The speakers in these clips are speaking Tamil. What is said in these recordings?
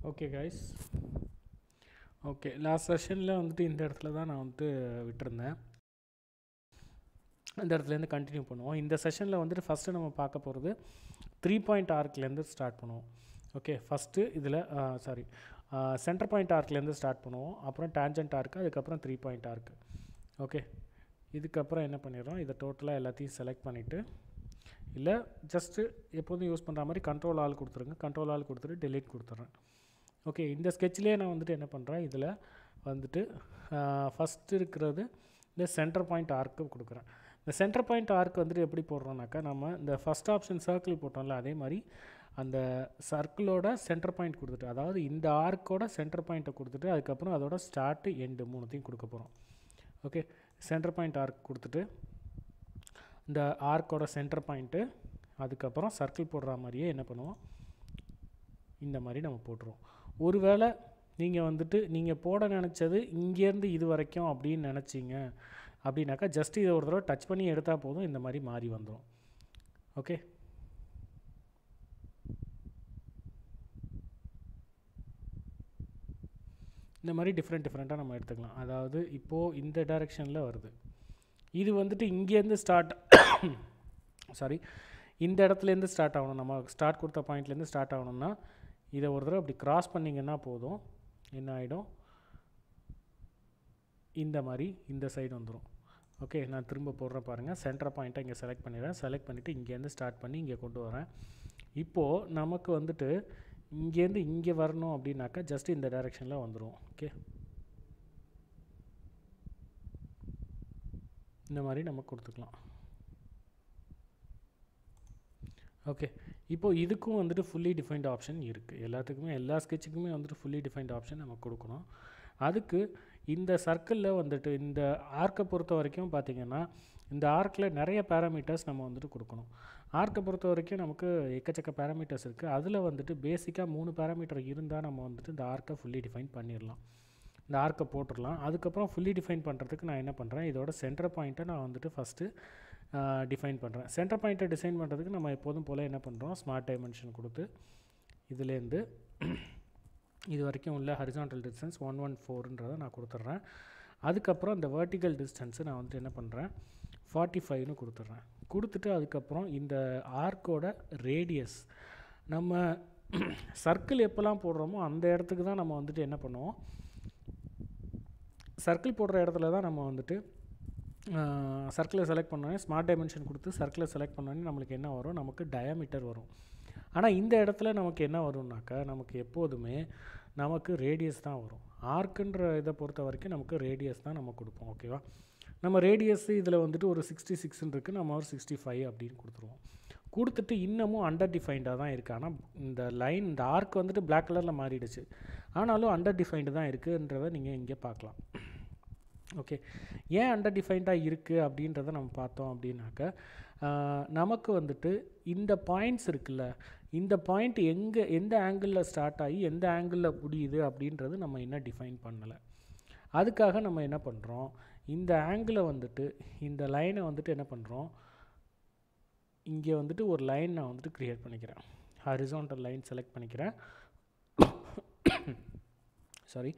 ஓகே கைஸ், ஓகே லாஸ்ட் செஷனில் வந்துட்டு இந்த இடத்துல தான் நான் வந்துட்டு விட்டுருந்தேன். இந்த இடத்துலேருந்து கண்டினியூ பண்ணுவோம். இந்த செஷனில் வந்துட்டு ஃபஸ்ட்டு நம்ம பார்க்க போகிறது 3 பாயிண்ட் ஆர்க்லேருந்து ஸ்டார்ட் பண்ணுவோம். ஓகே, ஃபஸ்ட்டு இதில் சென்டர் பாயிண்ட் ஆர்க்லேருந்து ஸ்டார்ட் பண்ணுவோம். அப்புறம் டேஞ்சன்ட் ஆர்க்கு, அதுக்கப்புறம் 3 பாயிண்ட் ஆர்க்கு. ஓகே, இதுக்கப்புறம் என்ன பண்ணிடுறோம், இதை டோட்டலாக எல்லாத்தையும் செலக்ட் பண்ணிவிட்டு, இல்லை ஜஸ்ட்டு எப்போதும் யூஸ் பண்ணுற மாதிரி கண்ட்ரோல் ஆல் கொடுத்துருங்க. கண்ட்ரோல் ஆல் கொடுத்துட்டு டெலீட் கொடுத்துட்றேன். ஓகே, இந்த ஸ்கெட்ச்லேயே நான் வந்துட்டு என்ன பண்ணுறேன், இதில் வந்துட்டு ஃபஸ்ட்டு இருக்கிறது இந்த சென்டர் பாயிண்ட் ஆர்க்கு கொடுக்குறேன். இந்த சென்டர் பாயிண்ட் ஆர்க் வந்துட்டு எப்படி போடுறோம்னாக்கா, நம்ம இந்த ஃபஸ்ட் ஆப்ஷன் சர்க்கிள் போட்டோம்ல, அதே மாதிரி அந்த சர்க்கிளோட சென்டர் பாயிண்ட் கொடுத்துட்டு, அதாவது இந்த ஆர்க்கோட சென்டர் பாயிண்ட்டை கொடுத்துட்டு, அதுக்கப்புறம் அதோட ஸ்டார்ட்டு எண்டு மூணுத்தையும் கொடுக்க போகிறோம். ஓகே, சென்டர் பாயிண்ட் ஆர்க் கொடுத்துட்டு இந்த ஆர்க்கோட சென்டர் பாயிண்ட்டு, அதுக்கப்புறம் சர்க்கிள் போடுற மாதிரியே என்ன பண்ணுவோம், இந்த மாதிரி நம்ம போட்டுருவோம். ஒருவேளை நீங்கள் வந்துட்டு நீங்கள் போட நினச்சது இங்கேருந்து இது வரைக்கும் அப்படின்னு நினச்சிங்க அப்படின்னாக்கா, ஜஸ்ட் இதை ஒரு தடவை டச் பண்ணி எடுத்தால் போதும், இந்த மாதிரி மாறி வந்துடும். ஓகே, இந்த மாதிரி டிஃப்ரெண்ட்டாக நம்ம எடுத்துக்கலாம். அதாவது இப்போது இந்த டைரெக்ஷனில் வருது, இது வந்துட்டு இங்கேருந்து இந்த இடத்துலேருந்து ஸ்டார்ட் ஆகணும். நம்ம ஸ்டார்ட் கொடுத்த பாயிண்ட்லேருந்து ஸ்டார்ட் ஆகணும்னா இதை ஒரு தடவை அப்படி கிராஸ் பண்ணிங்கன்னா போதும், என்ன ஆகிடும், இந்த மாதிரி இந்த சைடு வந்துடும். ஓகே, நான் திரும்ப போடுறேன் பாருங்கள். சென்டர் பாயிண்ட்டை இங்கே செலக்ட் பண்ணிடுறேன். செலக்ட் பண்ணிவிட்டு இங்கேருந்து ஸ்டார்ட் பண்ணி இங்கே கொண்டு வரேன். இப்போது நமக்கு வந்துட்டு இங்கேருந்து இங்கே வரணும் அப்படின்னாக்கா ஜஸ்ட் இந்த டைரெக்ஷனில் வந்துடும். ஓகே, இந்த மாதிரி நம்ம கொடுத்துக்கலாம். ஓகே, இப்போது இதுக்கும் வந்துட்டு ஃபுல்லி டிஃபைன்ட் ஆப்ஷன் இருக்குது. எல்லாத்துக்குமே எல்லா ஸ்கெட்சுக்குமே வந்துட்டு ஃபுல்லி டிஃபைன்ட் ஆப்ஷன் நம்ம கொடுக்கணும். அதுக்கு இந்த சர்க்கிளில் வந்துட்டு இந்த ஆர்க்கை பொறுத்த வரைக்கும் பார்த்திங்கன்னா, இந்த ஆர்க்கில் நிறைய பேராமீட்டர்ஸ் நம்ம வந்துட்டு கொடுக்கணும். ஆர்க்கை பொறுத்த வரைக்கும் நமக்கு எக்கச்சக்க பேராமீட்டர்ஸ் இருக்குது. அதில் வந்துட்டு பேசிக்காக 3 பேராமீட்டர் இருந்தால் நம்ம வந்துட்டு இந்த ஆர்க்கை ஃபுல்லி டிஃபைன் பண்ணிடலாம். இந்த ஆர்க்கை போட்டுடலாம். அதுக்கப்புறம் ஃபுல்லி டிஃபைன் பண்ணுறதுக்கு நான் என்ன பண்ணுறேன், இதோட சென்டர் பாயிண்ட்டை நான் வந்துட்டு ஃபஸ்ட்டு டிஃபைன் பண்ணுறேன். சென்டர் பாயிண்ட்டை டிசைன் பண்ணுறதுக்கு நம்ம எப்போதும் போல் என்ன பண்ணுறோம், ஸ்மார்ட் டைமென்ஷன் கொடுத்து இதுலேருந்து இது வரைக்கும் உள்ள ஹரிசான்டல் டிஸ்டன்ஸ் 114ன்றதை நான் கொடுத்துட்றேன். அதுக்கப்புறம் இந்த வெர்டிக்கல் டிஸ்டன்ஸு நான் வந்துட்டு என்ன பண்ணுறேன், 45ன்னு கொடுத்துட்றேன். கொடுத்துட்டு அதுக்கப்புறம் இந்த ஆர்க்கோட ரேடியஸ் நம்ம சர்க்கிள் எப்போல்லாம் போடுறோமோ அந்த இடத்துக்கு தான் நம்ம வந்துட்டு என்ன பண்ணுவோம், சர்க்கிள் போடுற இடத்துல தான் நம்ம வந்துட்டு சர்க்கிளை செலக்ட் பண்ணோன்னே ஸ்மார்ட் டைமென்ஷன் கொடுத்து சர்க்கிளை செலக்ட் பண்ணோன்னே நம்மளுக்கு என்ன வரும், நமக்கு டயாமீட்டர் வரும். ஆனால் இந்த இடத்துல நமக்கு என்ன வரும்னாக்கா, நமக்கு எப்போதுமே நமக்கு ரேடியஸ் தான் வரும். ஆர்க்குன்ற இதை பொறுத்த வரைக்கும் நமக்கு ரேடியஸ் தான் நம்ம கொடுப்போம். ஓகேவா, நம்ம ரேடியஸ் இதில் வந்துட்டு ஒரு 66 இருக்குது, நம்ம ஒரு 65 அப்படின்னு கொடுத்துருவோம். கொடுத்துட்டு இன்னமும் அண்டர் டிஃபைன்டாக தான் இருக்குது. ஆனால் இந்த லைன், இந்த ஆர்க் வந்துட்டு பிளாக் கலரில் மாறிடுச்சு, ஆனாலும் அண்டர் டிஃபைன்டு தான் இருக்குன்றதை நீங்கள் இங்கே பார்க்கலாம். ஓகே, ஏன் அண்டர் டிஃபைன்டாக இருக்குது அப்படின்றத நம்ம பார்த்தோம் அப்படின்னாக்க, நமக்கு வந்துட்டு இந்த பாயிண்ட்ஸ் இருக்குல்ல, இந்த பாயிண்ட் எந்த ஆங்கிளில் ஸ்டார்ட் ஆகி எந்த ஆங்கிளில் முடியுது அப்படின்றது நம்ம இன்னும் டிஃபைன் பண்ணலை. அதுக்காக நம்ம என்ன பண்ணுறோம், இந்த ஆங்கிளை வந்துட்டு இந்த லைனை வந்துட்டு என்ன பண்ணுறோம், இங்கே வந்துட்டு ஒரு லைன் நான் வந்துட்டு க்ரியேட் பண்ணிக்கிறேன். ஹரிசான்டல் லைன் செலக்ட் பண்ணிக்கிறேன். சாரி,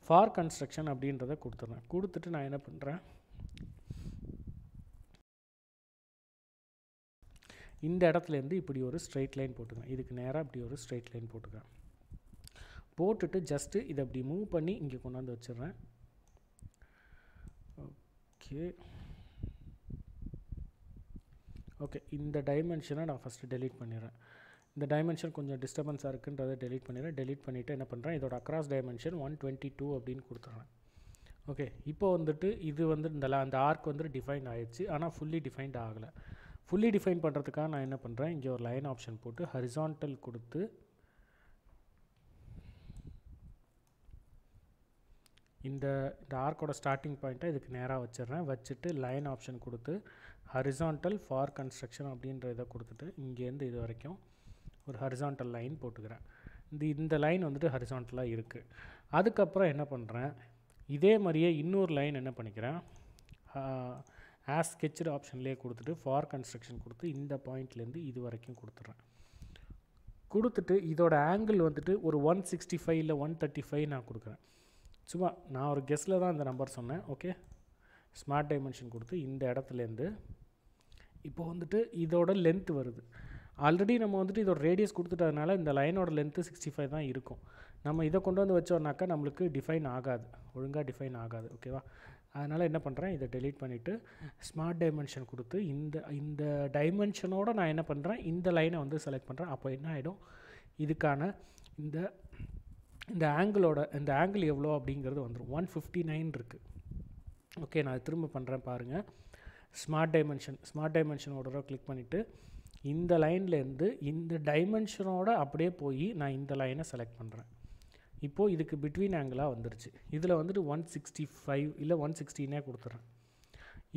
ஃபார் கன்ஸ்ட்ரக்ஷன் அப்படின்றத கொடுத்துட்றேன். கொடுத்துட்டு நான் என்ன பண்ணுறேன், இந்த இடத்துலேருந்து இப்படி ஒரு ஸ்ட்ரெயிட் லைன் போட்டுக்கிறேன். இதுக்கு நேராக இப்படி ஒரு ஸ்ட்ரெயிட் லைன் போட்டுக்கிறேன். போட்டுட்டு ஜஸ்ட்டு இதை அப்படி மூவ் பண்ணி இங்கே கொண்டாந்து வச்சிடுறேன். ஓகே, ஓகே, இந்த டைமென்ஷனை நான் ஃபஸ்ட்டு டெலீட் பண்ணிடுறேன். இந்த டைமென்ஷன் கொஞ்சம் டிஸ்டர்பன்ஸாக இருக்குன்றதை டெலீட் பண்ணிடுறேன். டெலீட் பண்ணிவிட்டு என்ன பண்ணுறேன், இதோட அக்ராஸ் டைமென்ஷன் 122 அப்படின்னு கொடுத்துட்றேன். ஓகே, இப்போ வந்துட்டு இது வந்து அந்த ஆர்க் வந்துட்டு டிஃபைன் ஆகிடுச்சு, ஆனால் ஃபுல்லி டிஃபைன்ட் ஆகலை. ஃபுல்லி டிஃபைன் பண்ணுறதுக்காக நான் என்ன பண்ணுறேன், இங்கே ஒரு லைன் ஆப்ஷன் போட்டு ஹரிசான்டல் கொடுத்து இந்த ஆர்க்கோட ஸ்டார்டிங் பாயிண்ட்டை இதுக்கு நேராக வச்சிடுறேன். வச்சுட்டு லைன் ஆப்ஷன் கொடுத்து ஹரிசான்டல் ஃபார் கன்ஸ்ட்ரக்ஷன் அப்படின்ற இதை கொடுத்துட்டு இங்கேருந்து இது வரைக்கும் ஒரு ஹரிசான்டல் லைன் போட்டுக்கிறேன். இந்த லைன் வந்துட்டு ஹரிசான்டலாக இருக்குது. அதுக்கப்புறம் என்ன பண்ணுறேன், இதே மாதிரியே இன்னொரு லைன் என்ன பண்ணிக்கிறேன், ஆஸ் ஸ்கெட்ச்டு ஆப்ஷன்லேயே கொடுத்துட்டு ஃபார் கன்ஸ்ட்ரக்ஷன் கொடுத்து இந்த பாயிண்ட்லேருந்து இது வரைக்கும் கொடுத்துட்றேன். கொடுத்துட்டு இதோட ஆங்கிள் வந்துட்டு ஒரு 165 இல்லை 135 நான் கொடுக்குறேன். சும்மா நான் ஒரு கெஸ்ஸில் தான் இந்த நம்பர் சொன்னேன். ஓகே, ஸ்மார்ட் டைமென்ஷன் கொடுத்து இந்த இடத்துலேருந்து இப்போ வந்துட்டு இதோட லென்த் வருது. ஆல்ரெடி நம்ம வந்துட்டு இதோட ரேடியஸ் கொடுத்துட்டதுனால இந்த லைனோட லென்த்து 65 தான் இருக்கும். நம்ம இதை கொண்டு வந்து வச்சோம்னாக்கா நம்மளுக்கு டிஃபைன் ஆகாது, ஒழுங்காக டிஃபைன் ஆகாது. ஓகேவா? அதனால் என்ன பண்ணுறேன், இதை டெலீட் பண்ணிவிட்டு ஸ்மார்ட் டைமென்ஷன் கொடுத்து இந்த டைமென்ஷனோடு நான் என்ன பண்ணுறேன், இந்த லைனை வந்து செலக்ட் பண்ணுறேன். அப்போ என்ன ஆகிடும், இதுக்கான இந்த ஆங்கிள் எவ்வளோ அப்படிங்கிறது வந்துடும். 159 இருக்குது. ஓகே, நான் திரும்ப பண்ணுறேன் பாருங்கள். ஸ்மார்ட் டைமென்ஷனோட கிளிக் பண்ணிவிட்டு இந்த லைன்லேருந்து இந்த டைமென்ஷனோட அப்படியே போய் நான் இந்த லைனை செலக்ட் பண்ணுறேன். இப்போது இதுக்கு பிட்வீன் ஆங்கிளாக வந்துருச்சு. இதில் வந்துட்டு 165 இல்லை 116 கொடுத்துட்றேன்.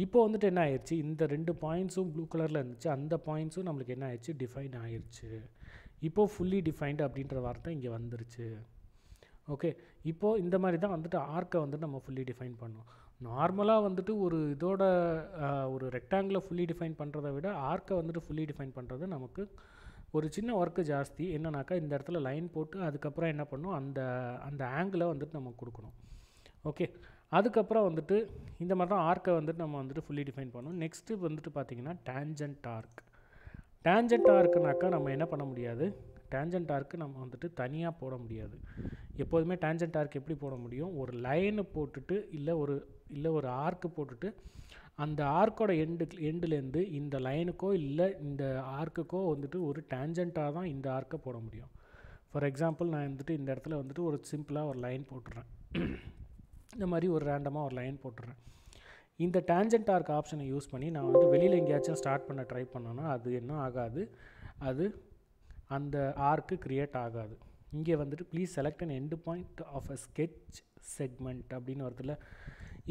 இப்போ வந்துட்டு என்ன ஆயிடுச்சு, இந்த 2 பாயிண்ட்ஸும் ப்ளூ கலரில் இருந்துச்சு, அந்த பாயிண்ட்ஸும் நம்மளுக்கு என்ன ஆயிடுச்சு, டிஃபைன் ஆயிடுச்சு. இப்போது ஃபுல்லி டிஃபைன்டு அப்படின்ற வார்த்தை இங்கே வந்துருச்சு. ஓகே, இப்போது இந்த மாதிரி தான் வந்துட்டு ஆர்க்கை வந்துட்டு நம்ம ஃபுல்லி டிஃபைன் பண்ணோம். நார்மலாக வந்துட்டு ஒரு ரெக்டாங்கிளை ஃபுல்லி டிஃபைன் பண்ணுறதை விட ஆர்க்கை வந்துட்டு ஃபுல்லி டிஃபைன் பண்ணுறது நமக்கு ஒரு சின்ன ஒர்க்கு ஜாஸ்தி. என்னன்னாக்கா இந்த இடத்துல லைன் போட்டு அதுக்கப்புறம் என்ன பண்ணணும், அந்த ஆங்கிளை வந்துட்டு நம்ம கொடுக்கணும். ஓகே, அதுக்கப்புறம் வந்துட்டு இந்த மாதிரி தான் ஆர்க்கை வந்துட்டு நம்ம வந்துட்டு ஃபுல்லி டிஃபைன் பண்ணணும். நெக்ஸ்ட்டு வந்துட்டு பார்த்திங்கன்னா டேஞ்சன்ட் ஆர்க்குனாக்கா நம்ம என்ன பண்ண முடியாது, டேஞ்சன்ட் ஆர்க்கு நம்ம வந்துட்டு தனியாக போட முடியாது. எப்போதுமே டேஞ்சன்ட் ஆர்க் எப்படி போட முடியும், ஒரு லைனை போட்டுட்டு இல்லை ஒரு ஆர்க்கு போட்டுட்டு அந்த ஆர்க்கோட எண்டுலேருந்து இந்த லைனுக்கோ இல்லை இந்த ஆர்க்குக்கோ வந்துட்டு ஒரு டேஞ்சண்ட்டாக தான் இந்த ஆர்க்கை போட முடியும். ஃபார் எக்ஸாம்பிள் நான் வந்துட்டு இந்த இடத்துல வந்துட்டு ஒரு சிம்பிளாக ஒரு லைன் போட்டுடுறேன். இந்த மாதிரி ஒரு ரேண்டமாக ஒரு லைன் போட்டுடுறேன். இந்த டேஞ்சன்ட் ஆர்க் ஆப்ஷனை யூஸ் பண்ணி நான் வந்துட்டு வெளியில் எங்கேயாச்சும் ஸ்டார்ட் பண்ண ட்ரை பண்ணோன்னா அது என்ன ஆகாது, அது அந்த ஆர்க்கு க்ரியேட் ஆகாது. இங்கே வந்துட்டு please select an end point of a sketch segment அப்படின்னு வரதில்ல.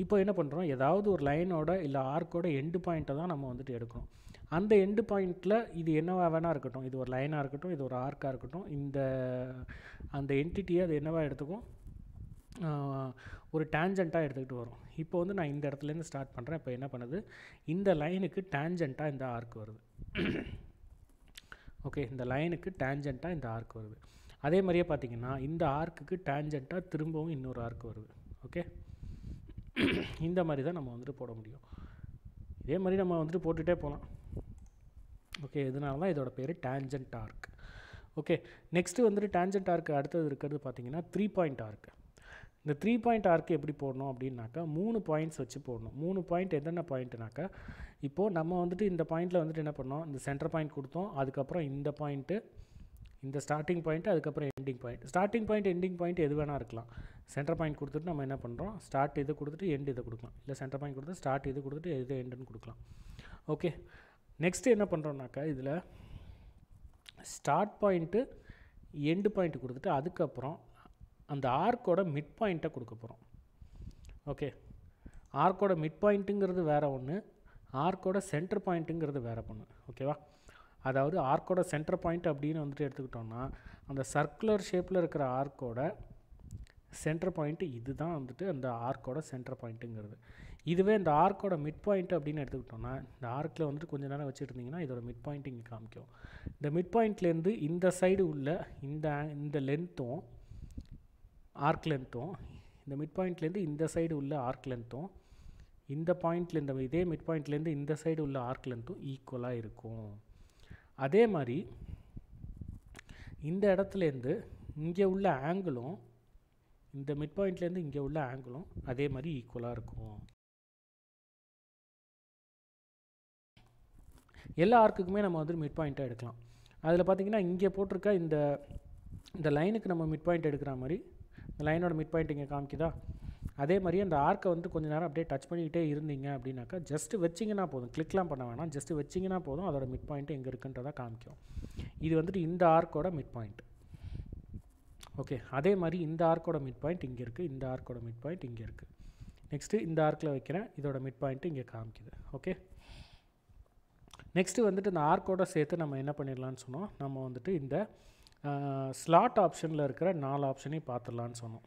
இப்போ என்ன பண்ணுறோம், ஏதாவது ஒரு லைனோட இல்லை ஆர்க்கோட எண்டு பாயிண்ட்டை தான் நம்ம வந்துட்டு எடுக்கணும். அந்த எண்டு பாயிண்ட்டில் இது என்னவா வேணால் இருக்கட்டும், இது ஒரு லைனாக இருக்கட்டும், இது ஒரு ஆர்க்காக இருக்கட்டும், அந்த என்டிட்டியை அது என்னவா எடுத்துக்கும், ஒரு டேஞ்சண்ட்டாக எடுத்துக்கிட்டு வரும். இப்போ வந்து நான் இந்த இடத்துலேருந்து ஸ்டார்ட் பண்ணுறேன். இப்போ என்ன பண்ணுது, இந்த லைனுக்கு டேஞ்சண்ட்டாக இந்த ஆர்க் வருது. ஓகே, இந்த லைனுக்கு டேஞ்சண்ட்டாக இந்த ஆர்க் வருது. அதே மாதிரியே பார்த்திங்கன்னா இந்த ஆர்க்குக்கு டேஞ்சண்ட்டாக திரும்பவும் இன்னொரு ஆர்க் வருது. ஓகே, இந்த மாதிரி தான் நம்ம வந்துட்டு போட முடியும். இதே மாதிரி நம்ம வந்துட்டு போட்டுகிட்டே போகலாம். ஓகே, இதனால தான் இதோட பேர் டேஞ்சன்ட் ஆர்க். ஓகே, நெக்ஸ்ட்டு வந்துட்டு டேஞ்சன்ட் ஆர்க்கு அடுத்தது இருக்கிறது பார்த்திங்கன்னா 3 பாயிண்ட் ஆர்க். இந்த 3 பாயிண்ட் ஆர்க்கு எப்படி போடணும் அப்படின்னாக்கா 3 பாயிண்ட்ஸ் வச்சு போடணும். 3 பாயிண்ட் என்னென்ன பாயிண்ட்டுனாக்கா, இப்போது நம்ம வந்துட்டு இந்த பாயிண்ட்டில் வந்துட்டு என்ன பண்ணோம், இந்த சென்டர் பாயிண்ட் கொடுத்தோம், அதுக்கப்புறம் இந்த பாயிண்ட்டு, இந்த ஸ்டார்டிங் பாயிண்ட், அதுக்கப்புறம் ending point. Starting point ending point எது வேணால் இருக்கலாம். சென்டர் பாயிண்ட் கொடுத்துட்டு நம்ம என்ன பண்ணுறோம், ஸ்டார்ட் இது கொடுத்துட்டு எண்டு இதை கொடுக்கலாம், இல்லை சென்டர் பாயிண்ட் கொடுத்து ஸ்டார்ட் இது கொடுத்துட்டு இது எண்டுன்னு கொடுக்கலாம். ஓகே, நெக்ஸ்ட்டு என்ன பண்ணுறோம்னாக்கா இதில் ஸ்டார்ட் பாயிண்ட்டு எண்டு பாயிண்ட்டு கொடுத்துட்டு அதுக்கப்புறம் அந்த ஆர்க்கோட மிட் பாயிண்ட்டை கொடுக்க போகிறோம். ஓகே, ஆர்க்கோட மிட் பாயிண்ட்டுங்கிறது வேறு ஒன்று, ஆர்க்கோட சென்டர் பாயிண்ட்டுங்கிறது வேறு ஒன்று. ஓகேவா? அதாவது ஆர்க்கோட சென்டர் பாயிண்ட் அப்படின்னு வந்துட்டு எடுத்துக்கிட்டோம்னா அந்த சர்க்குலர் ஷேப்பில் இருக்கிற ஆர்க்கோட சென்டர் பாயிண்ட்டு இது தான் வந்துட்டு அந்த ஆர்க்கோட சென்டர் பாயிண்ட்டுங்கிறது. இதுவே இந்த ஆர்க்கோட மிட் பாயிண்ட் அப்படின்னு எடுத்துக்கிட்டோம்னா இந்த ஆர்க்கில் வந்துட்டு கொஞ்சம் நேரம் வச்சுருந்தீங்கன்னா இதோட மிட் பாயிண்ட் இங்கே காமிக்கும். இந்த மிட் பாயிண்ட்லேருந்து இந்த சைடு உள்ள இந்த லென்த்தும் ஆர்க் லென்த்தும், இந்த மிட் பாயிண்ட்லேருந்து இந்த சைடு உள்ள ஆர்க் லென்த்தும், இந்த பாயிண்ட்லேருந்து இதே மிட் பாயிண்ட்லேருந்து இந்த சைடு உள்ள ஆர்க் லென்த்தும் ஈக்குவலாக இருக்கும். அதே மாதிரி இந்த இடத்துலேருந்து இங்கே உள்ள ஆங்கிளும் இந்த மிட் பாயிண்ட்லேருந்து இங்கே உள்ள ஆங்கிளும் அதே மாதிரி ஈக்குவலாக இருக்கும். எல்லா ஆர்க்குக்குமே நம்ம வந்து மிட் பாயிண்ட்டாக எடுக்கலாம். அதில் பார்த்திங்கன்னா இங்கே போட்டிருக்க இந்த லைனுக்கு நம்ம மிட் பாயிண்ட் எடுக்கிற மாதிரி இந்த லைனோட மிட் பாயிண்ட் இங்கே காமிக்குதா, அதே மாதிரி அந்த ஆர்க்கை வந்து கொஞ்சம் நேரம் அப்படியே டச் பண்ணிக்கிட்டே இருந்தீங்க அப்படின்னாக்கா ஜஸ்ட்டு வச்சிங்கன்னா போதும், கிளிக்லாம் பண்ண வேணாம், ஜஸ்ட்டு வச்சிங்கன்னா போதும் அதோட மிட் பாயிண்ட்டு எங்கே இருக்குன்றதை காமிக்கும். இது வந்துட்டு இந்த ஆர்க்கோட மிட் பாயிண்ட். ஓகே, அதே மாதிரி இந்த ஆர்க்கோட மிட் பாயிண்ட் இங்கே இருக்குது, இந்த ஆர்க்கோட மிட் பாயிண்ட் இங்கே இருக்குது. நெக்ஸ்ட்டு இந்த ஆர்க்கில் வைக்கிறேன், இதோட மிட் பாயிண்ட்டு இங்கே காமிக்குது. ஓகே, நெக்ஸ்ட்டு வந்துட்டு இந்த ஆர்க்கோட சேர்த்து நம்ம என்ன பண்ணிடலான்னு சொன்னோம், நம்ம வந்துட்டு இந்த ஸ்லாட் ஆப்ஷனில் இருக்கிற 4 ஆப்ஷனையும் பார்த்துடலான்னு சொன்னோம்.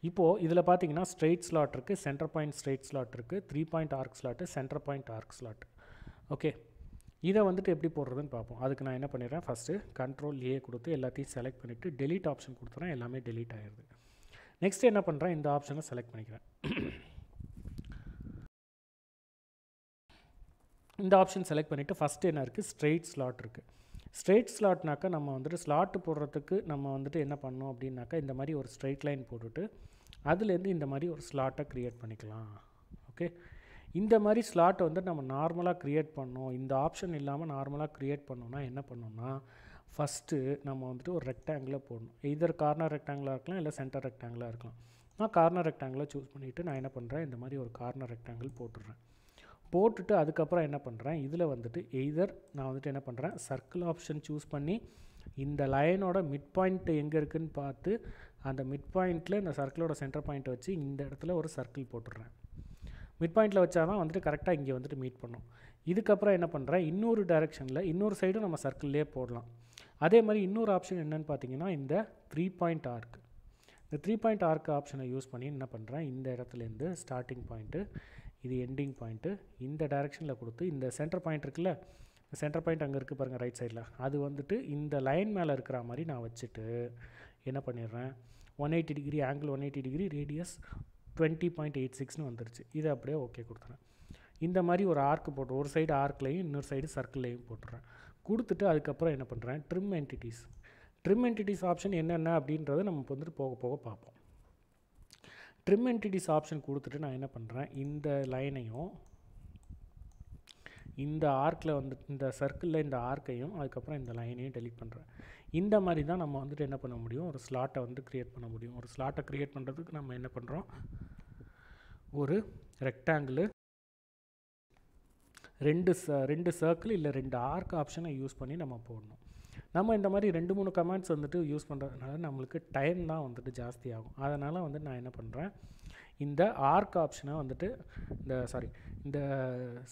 இப்போது இதில் பார்த்தீங்கன்னா ஸ்ட்ரெயிட் ஸ்லாட் இருக்குது, சென்டர் பாயிண்ட் ஸ்ட்ரெயிட் ஸ்லாட் இருக்குது, 3 point arc slot, centre point arc slot. Okay, இதை வந்துட்டு எப்படி போடுறதுன்னு பார்ப்போம். அதுக்கு நான் என்ன பண்ணிடுறேன், ஃபஸ்ட்டு Ctrl+A கொடுத்து எல்லாத்தையும் செலக்ட் பண்ணிவிட்டு delete ஆப்ஷன் கொடுத்துறேன். எல்லாமே delete ஆகிடுது. நெக்ஸ்ட் என்ன பண்ணுறேன், இந்த ஆப்ஷனை செலக்ட் பண்ணிக்கிறேன். இந்த ஆப்ஷன் செலக்ட் பண்ணிவிட்டு ஃபஸ்ட்டு என்ன இருக்குது, ஸ்ட்ரெயிட் ஸ்லாட் இருக்குது. ஸ்ட்ரெயிட் ஸ்லாட்னாக்கா நம்ம வந்துட்டு ஸ்லாட்டு போடுறதுக்கு நம்ம வந்துட்டு என்ன பண்ணோம் அப்படின்னாக்கா, இந்த மாதிரி ஒரு ஸ்ட்ரெயிட் லைன் போட்டுட்டு அதுலேருந்து இந்த மாதிரி ஒரு ஸ்லாட்டை க்ரியேட் பண்ணிக்கலாம். ஓகே, இந்த மாதிரி ஸ்லாட்டை வந்து நம்ம நார்மலாக க்ரியேட் பண்ணோம். இந்த ஆப்ஷன் இல்லாமல் நார்மலாக க்ரியேட் பண்ணோன்னா என்ன பண்ணோம்னா, ஃபஸ்ட்டு நம்ம வந்துட்டு ஒரு ரெக்டாங்கிளாக போடணும். இதர் கார்னர் ரெக்டாங்கிளாக இருக்கலாம், இல்லை சென்டர் ரெக்டாங்கிளாக இருக்கலாம். நான் கார்னர் ரெக்டாங்கிளாக சூஸ் பண்ணிவிட்டு நான் என்ன பண்ணுறேன், இந்த மாதிரி ஒரு கார்னர் ரெக்டாங்கிள் போட்டுடுறேன். போட்டுட்டு அதுக்கப்புறம் என்ன பண்ணுறேன், இதில் வந்துட்டு எய்தர் நான் வந்துட்டு என்ன பண்ணுறேன், சர்க்கிள் ஆப்ஷன் சூஸ் பண்ணி இந்த லைனோட மிட் பாயிண்ட் எங்கே இருக்குதுன்னு பார்த்து அந்த மிட் பாயிண்ட்டில் இந்த சர்க்கிளோட சென்டர் பாயிண்ட்டை வச்சு இந்த இடத்துல ஒரு சர்க்கிள் போட்டுடுறேன். மிட் பாயிண்ட்டில் வச்சா தான் வந்துட்டு கரெக்டாக இங்கே வந்துட்டு மீட் பண்ணும். இதுக்கப்புறம் என்ன பண்ணுறேன், இன்னொரு டைரெக்ஷனில் இன்னொரு சைடும் நம்ம சர்க்கிள்லேயே போடலாம். அதே மாதிரி இன்னொரு ஆப்ஷன் என்னென்னு பார்த்தீங்கன்னா, இந்த 3 பாயிண்ட் ஆர்க். இந்த 3 பாயிண்ட் ஆர்க் ஆப்ஷனை யூஸ் பண்ணி என்ன பண்ணுறேன், இந்த இடத்துலேருந்து ஸ்டார்டிங் பாயிண்ட்டு, இது எண்டிங் பாயிண்ட்டு, இந்த டைரெக்ஷனில் கொடுத்து இந்த சென்டர் பாயிண்ட் இருக்குல்ல, இந்த சென்டர் பாயிண்ட் அங்கே இருக்குது பாருங்கள் ரைட் சைடில், அது வந்துட்டு இந்த லைன் மேலே இருக்கிற மாதிரி நான் வச்சுட்டு என்ன பண்ணிடுறேன், 180 டிகிரி ஆங்கிள், 180 டிகிரி ரேடியஸ் 20.86ன்னு வந்துருச்சு. இதை அப்படியே ஓகே கொடுத்துறேன். இந்த மாதிரி ஒரு ஆர்க் போட்டு ஒரு சைடு ஆர்க்லையும் இன்னொரு சைடு சர்க்கிள்லையும் போட்டுறேன். கொடுத்துட்டு அதுக்கப்புறம் என்ன பண்ணுறேன், trim entities. Trim entities option என்னென்ன அப்படின்றத நம்ம வந்துட்டு போக போக பார்ப்போம். ட்ரிம் என்டிட்டிஸ் ஆப்ஷன் கொடுத்துட்டு நான் என்ன பண்ணுறேன், இந்த லைனையும் இந்த ஆர்க்கில் வந்து இந்த சர்க்கிளில் இந்த ஆர்க்கையும் அதுக்கப்புறம் இந்த லைனையும் டெலீட் பண்ணுறேன். இந்த மாதிரி தான் நம்ம வந்துட்டு என்ன பண்ண முடியும், ஒரு ஸ்லாட்டை வந்து க்ரியேட் பண்ண முடியும். ஒரு ஸ்லாட்டை க்ரியேட் பண்ணுறதுக்கு நம்ம என்ன பண்ணுறோம், ஒரு ரெக்டாங்கிள், ரெண்டு சர்க்கிள் இல்லை 2 ஆர்க் ஆப்ஷனை யூஸ் பண்ணி நம்ம போடணும். நம்ம இந்த மாதிரி 2-3 கமெண்ட்ஸ் வந்துட்டு யூஸ் பண்ணுறதுனால நம்மளுக்கு டைம் தான் வந்துட்டு ஜாஸ்தி ஆகும். அதனால் வந்து நான் என்ன பண்ணுறேன், இந்த ஆர்க் ஆப்ஷனை வந்துட்டு இந்த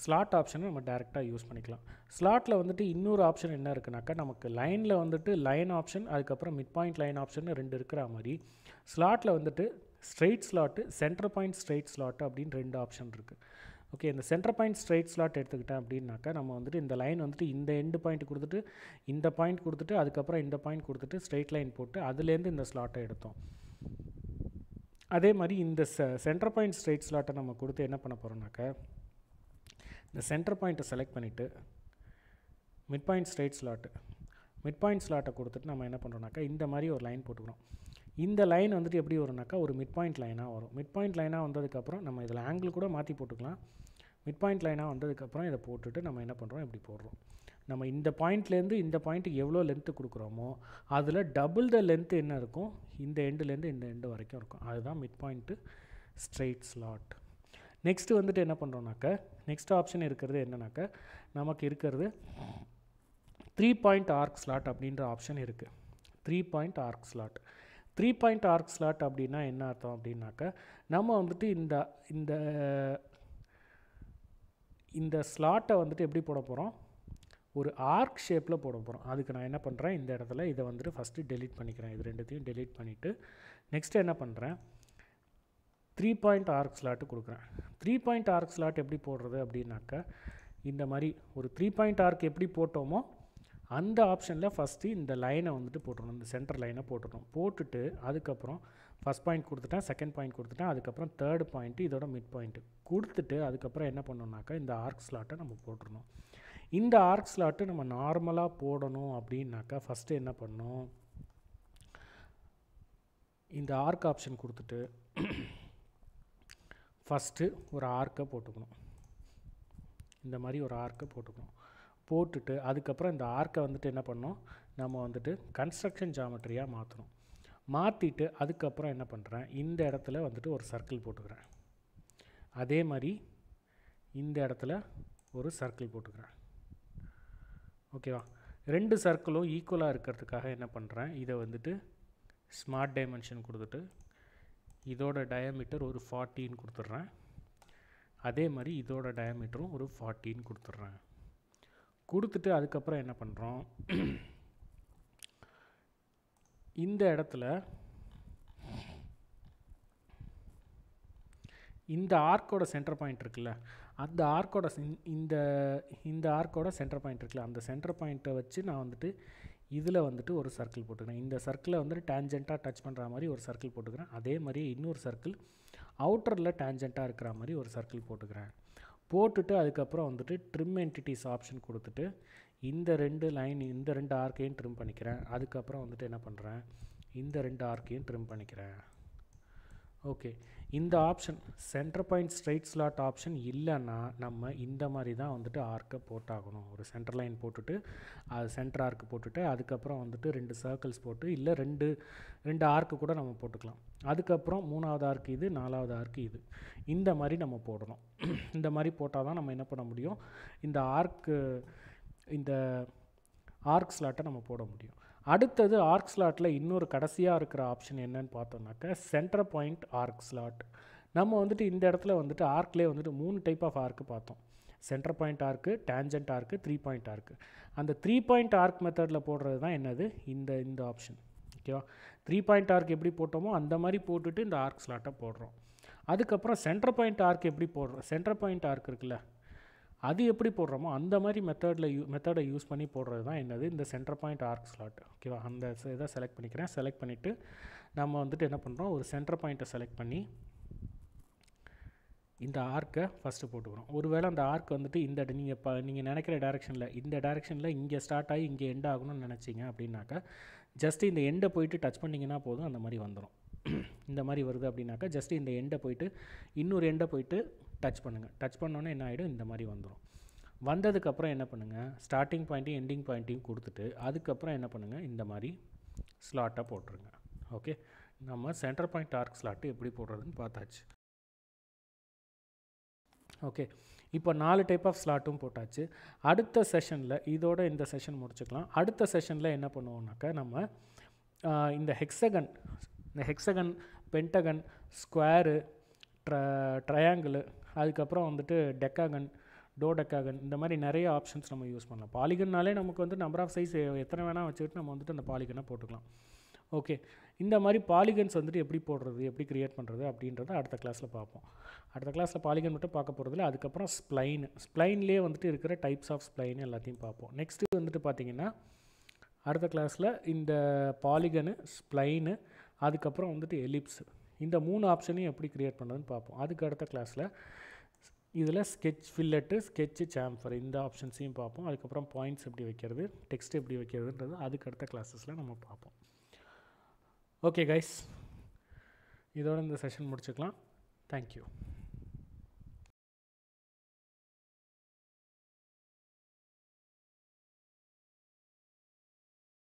ஸ்லாட் ஆப்ஷனை நம்ம டேரெக்டாக யூஸ் பண்ணிக்கலாம். ஸ்லாட்டில் வந்துட்டு இன்னொரு ஆப்ஷன் என்ன இருக்குனாக்கா, நமக்கு லைனில் வந்துட்டு லைன் ஆப்ஷன் அதுக்கப்புறம் மிட் பாயிண்ட் லைன் ஆப்ஷன் 2 இருக்கிற மாதிரி ஸ்லாட்டில் வந்துட்டு straight slot, centre point straight slot அப்படின்னு 2 ஆப்ஷன் இருக்குது. ஓகே, இந்த சென்டர் பாயிண்ட் ஸ்ட்ரெயிட் ஸ்லாட் எடுத்துக்கிட்டேன் அப்படின்னாக்கா, நம்ம வந்துட்டு இந்த லைன் வந்துட்டு இந்த எண்டு பாயிண்ட் கொடுத்துட்டு இந்த பாயிண்ட் கொடுத்துட்டு அதுக்கப்புறம் இந்த பாயிண்ட் கொடுத்துட்டு ஸ்ட்ரெயிட் லைன் போட்டு அதுலேருந்து இந்த ஸ்லாட்டை எடுத்தோம். அதே மாதிரி இந்த சென்டர் பாயிண்ட் ஸ்ட்ரெயிட் ஸ்லாட்டை நம்ம கொடுத்து என்ன பண்ண போகிறோம்னாக்கா, இந்த சென்டர் பாயிண்ட்டை செலக்ட் பண்ணிவிட்டு மிட் பாயிண்ட் ஸ்ட்ரெயிட் ஸ்லாட்டை கொடுத்துட்டு நம்ம என்ன பண்ணுறோம்னாக்கா, இந்த மாதிரி ஒரு லைன் போட்டுக்கிறோம். இந்த லைன் வந்துட்டு எப்படி வரும்னாக்கா, ஒரு மிட் பாயிண்ட் லைனாக வரும். மிட் பாயிண்ட் லைனாக வந்ததுக்கப்புறம் நம்ம இதில் ஆங்கிள் கூட மாற்றி போட்டுக்கலாம். மிட் பாயிண்ட் லைனாக வந்ததுக்கப்புறம் இதை போட்டுட்டு நம்ம என்ன பண்ணுறோம், இப்படி போடுறோம். நம்ம இந்த பாயிண்ட்லேருந்து இந்த பாயிண்ட்டுக்கு எவ்வளோ லென்த்து கொடுக்குறோமோ அதில் டபுள் த லென்த்து என்ன இருக்கும், இந்த எண்டுலேருந்து இந்த எண்டு வரைக்கும் இருக்கும். அதுதான் mid point straight slot. Next வந்துட்டு என்ன பண்ணுறோம்னாக்கா, நெக்ஸ்ட் ஆப்ஷன் இருக்கிறது என்னன்னாக்கா, நமக்கு இருக்கிறது 3 பாயிண்ட் ஆர்க் ஸ்லாட் அப்படின்ற ஆப்ஷன் இருக்குது. 3 point arc slot. 3 point arc slot அப்படின்னா என்ன அர்த்தம் அப்படின்னாக்கா, நம்ம வந்துட்டு இந்த ஸ்லாட்டை வந்துட்டு எப்படி போட போகிறோம், ஒரு ஆர்க் ஷேப்பில் போட போகிறோம். அதுக்கு நான் என்ன பண்ணுறேன், இந்த இடத்துல இதை வந்துட்டு ஃபஸ்ட்டு டெலீட் பண்ணிக்கிறேன். இது ரெண்டுத்தையும் டெலீட் பண்ணிவிட்டு நெக்ஸ்ட்டு என்ன பண்ணுறேன், 3 பாயிண்ட் ஆர்க் ஸ்லாட்டு கொடுக்குறேன். 3 பாயிண்ட் ஆர்க் ஸ்லாட் எப்படி போடுறது அப்படின்னாக்கா, இந்த மாதிரி ஒரு 3 பாயிண்ட் ஆர்க் எப்படி போட்டோமோ அந்த ஆப்ஷனில் ஃபஸ்ட்டு இந்த லைனை வந்துட்டு போட்டுடணும், இந்த சென்டர் லைனை போட்டுடணும். போட்டுட்டு அதுக்கப்புறம் ஃபஸ்ட் பாயிண்ட் கொடுத்துட்டேன், செகண்ட் பாயிண்ட் கொடுத்துட்டேன், அதுக்கப்புறம் தேர்ட் பாயிண்ட்டு, இதோட மிட் பாயிண்ட்டு கொடுத்துட்டு அதுக்கப்புறம் என்ன பண்ணணுன்னாக்கா, இந்த ஆர்க் ஸ்லாட்டை நம்ம போட்டுடணும். இந்த ஆர்க் ஸ்லாட்டு நம்ம நார்மலாக போடணும் அப்படின்னாக்கா ஃபஸ்ட்டு என்ன பண்ணணும், இந்த ஆர்க் ஆப்ஷன் கொடுத்துட்டு ஃபஸ்ட்டு ஒரு ஆர்க்கை போட்டுக்கணும். இந்த மாதிரி ஒரு ஆர்க்கை போட்டுக்கணும். போட்டுட்டு அதுக்கப்புறம் இந்த ஆர்க்கை வந்துட்டு என்ன பண்ணோம், நம்ம வந்துட்டு கன்ஸ்ட்ரக்ஷன் ஜாமெட்ரியாக மாற்றணும். மாற்றிட்டு அதுக்கப்புறம் என்ன பண்ணுறேன், இந்த இடத்துல வந்துட்டு ஒரு சர்க்கிள் போட்டுக்கிறேன். அதே மாதிரி இந்த இடத்துல ஒரு சர்க்கிள் போட்டுக்கிறேன். ஓகேவா, 2 சர்க்கிளும் ஈக்குவலாக இருக்கிறதுக்காக என்ன பண்ணுறேன், இதை வந்துட்டு ஸ்மார்ட் டைமென்ஷன் கொடுத்துட்டு இதோட டயாமீட்டர் ஒரு 40ன்னு கொடுத்துட்றேன். அதே மாதிரி இதோட டயாமீட்டரும் ஒரு 40ன்னு கொடுத்துட்றேன். கொடுத்துட்டு அதுக்கப்புறம் என்ன பண்ணுறோம், இந்த ஆர்க்கோட சென்டர் பாயிண்ட் இருக்குல்ல, அந்த ஆர்க்கோட இந்த ஆர்க்கோட சென்டர் பாயிண்ட் இருக்குல்ல, அந்த சென்டர் பாயிண்ட்டை வச்சு நான் வந்துட்டு இதில் வந்துட்டு ஒரு சர்க்கிள் போட்டுக்கிறேன். இந்த சர்க்கிளை வந்துட்டு டேஞ்செண்ட்டாக டச் பண்ணுற மாதிரி ஒரு சர்க்கிள் போட்டுக்கிறேன். அதே மாதிரி இன்னொரு சர்க்கிள் அவுட்டரில் டேஞ்செண்ட்டாக இருக்கிற மாதிரி ஒரு சர்க்கிள் போட்டுக்கிறேன். போட்டுட்டு அதுக்கப்புறம் வந்துட்டு ட்ரிம் என்டிட்டிஸ் ஆப்ஷன் கொடுத்துட்டு இந்த 2 லைன் இந்த 2 ஆர்க்கையும் ட்ரிம் பண்ணிக்கிறேன். அதுக்கப்புறம் வந்துட்டு என்ன பண்ணுறேன், இந்த 2 ஆர்க்கையும் ட்ரிம் பண்ணிக்கிறேன். ஓகே, இந்த option centre point straight slot option இல்லைன்னா நம்ம இந்த மாதிரி தான் வந்துட்டு ஆர்க்கை போட்டாகணும். ஒரு சென்டர் லைன் போட்டுட்டு அது சென்டர் ஆர்க்கு போட்டுட்டு அதுக்கப்புறம் வந்துட்டு 2 சர்க்கிள்ஸ் போட்டு இல்லை 2 ஆர்க்கு கூட நம்ம போட்டுக்கலாம். அதுக்கப்புறம் 3வது ஆர்க்கு இது, 4வது ஆர்க்கு இது, இந்த மாதிரி நம்ம போடணும். இந்த மாதிரி போட்டால் தான் நம்ம என்ன பண்ண முடியும், இந்த ஆர்க் ஸ்லாட்டை நம்ம போட முடியும். அடுத்தது ஆர்க் ஸ்லாட்டில் இன்னொரு கடைசியாக இருக்கிற ஆப்ஷன் என்னன்னு பார்த்தோம்னாக்கா சென்டர் பாயிண்ட் ஆர்க் ஸ்லாட். நம்ம வந்துட்டு இந்த இடத்துல வந்துட்டு ஆர்க்லேயே வந்துட்டு 3 டைப் ஆஃப் ஆர்க்கு பார்த்தோம். சென்டர் பாயிண்ட் ஆர்க்கு, டேஞ்சன்ட் ஆர்க்கு, 3 பாயிண்ட் ஆர்க்கு. அந்த 3 பாயிண்ட் ஆர்க் மெத்தடில் போடுறது தான் என்னது இந்த ஆப்ஷன். ஓகேவா, 3 பாயிண்ட் ஆர்க் எப்படி போட்டோமோ அந்த மாதிரி போட்டுட்டு இந்த ஆர்க் ஸ்லாட்டை போடுறோம். அதுக்கப்புறம் சென்டர் பாயிண்ட் ஆர்க் எப்படி போடுறோம், சென்டர் பாயிண்ட் ஆர்க் இருக்குல்ல அது எப்படி போடுறோமோ அந்த மாதிரி மெத்தடை யூஸ் பண்ணி போடுறது தான் என்னது இந்த சென்டர் பாயிண்ட் ஆர்க் ஸ்லாட். ஓகேவா, அந்த இதை செலக்ட் பண்ணிக்கிறேன். செலக்ட் பண்ணிவிட்டு நம்ம வந்துட்டு என்ன பண்ணுறோம், ஒரு சென்டர் பாயிண்ட்டை செலக்ட் பண்ணி இந்த ஆர்க்கை ஃபஸ்ட்டு போட்டுக்கிறோம். ஒருவேளை அந்த ஆர்க் வந்துட்டு நீங்கள் நினைக்கிற டேரெக்ஷனில் இந்த டேரெக்ஷனில் இங்கே ஸ்டார்ட் ஆகி இங்கே எண்ட் ஆகணும்னு நினச்சிங்க அப்படின்னாக்கா ஜஸ்ட்டு இந்த எண்டை போயிட்டு டச் பண்ணிங்கன்னா போதும், அந்த மாதிரி வந்துடும். இந்த மாதிரி வருது அப்படின்னாக்கா ஜஸ்ட்டு இந்த எண்டை போயிட்டு இன்னொரு எண்டை போயிட்டு டச் பண்ணுங்கள். டச் பண்ணோன்னே என்ன ஆகிடும், இந்த மாதிரி வந்துடும். வந்ததுக்கப்புறம் என்ன பண்ணுங்கள், ஸ்டார்டிங் பாயிண்ட்டையும் எண்டிங் பாயிண்ட்டையும் கொடுத்துட்டு அதுக்கப்புறம் என்ன பண்ணுங்கள், இந்த மாதிரி ஸ்லாட்டை போட்டுருங்க. ஓகே, நம்ம சென்டர் பாயிண்ட் ஆர்க் ஸ்லாட்டு எப்படி போடுறதுன்னு பார்த்தாச்சு. ஓகே, இப்போ 4 டைப் ஆஃப் ஸ்லாட்டும் போட்டாச்சு. அடுத்த செஷனில் இதோட இந்த செஷன் முடிச்சுக்கலாம். அடுத்த செஷனில் என்ன பண்ணுவோம்னாக்கா நம்ம இந்த ஹெக்ஸகன், பென்டகன், ஸ்கொயரு, ட்ரையாங்கிள், அதுக்கப்புறம் வந்துட்டு டெக்காகன், டோடெக்காகன், இந்த மாதிரி நிறைய ஆப்ஷன்ஸ் நம்ம யூஸ் பண்ணலாம். பாலிகன்னாலே நமக்கு வந்து நம்பர் ஆஃப் சைஸ் எத்தனை வேணால் வச்சுக்கிட்டு நம்ம வந்துட்டு அந்த பாலிகனை போட்டுக்கலாம். ஓகே, இந்த மாதிரி பாலிகன்ஸ் வந்துட்டு எப்படி போடுறது, எப்படி க்ரியேட் பண்ணுறது அப்படின்றத அடுத்த கிளாஸில் பார்ப்போம். அடுத்த கிளாஸில் பாலிகன் மட்டும் பார்க்க போகிறதில்ல, அதுக்கப்புறம் ஸ்ப்ளைன்லேயே வந்துட்டு இருக்கிற டைப்ஸ் ஆஃப் ஸ்ப்ளைன் எல்லாத்தையும் பார்ப்போம். நெக்ஸ்ட்டு வந்துட்டு பார்த்திங்கன்னா அடுத்த கிளாஸில் இந்த பாலிகனு, ஸ்ப்ளைனு, அதுக்கப்புறம் வந்துட்டு எலிப்ஸு, இந்த 3 ஆப்ஷனையும் எப்படி க்ரியேட் பண்ணுறதுன்னு பார்ப்போம். அதுக்கு அடுத்த கிளாஸில் இதில் ஸ்கெட்ச் ஃபில்லட்டு, ஸ்கெட்சு, சாம்ஃபர் இந்த ஆப்ஷன்ஸையும் பார்ப்போம். அதுக்கப்புறம் பாயிண்ட்ஸ் எப்படி வைக்கிறது, டெக்ஸ்ட் எப்படி வைக்கிறதுன்றது அதுக்கு அடுத்த கிளாஸஸில் நம்ம பார்ப்போம். ஓகே கைஸ், இதோட இந்த செஷன் முடிச்சுக்கலாம். தேங்க்யூ.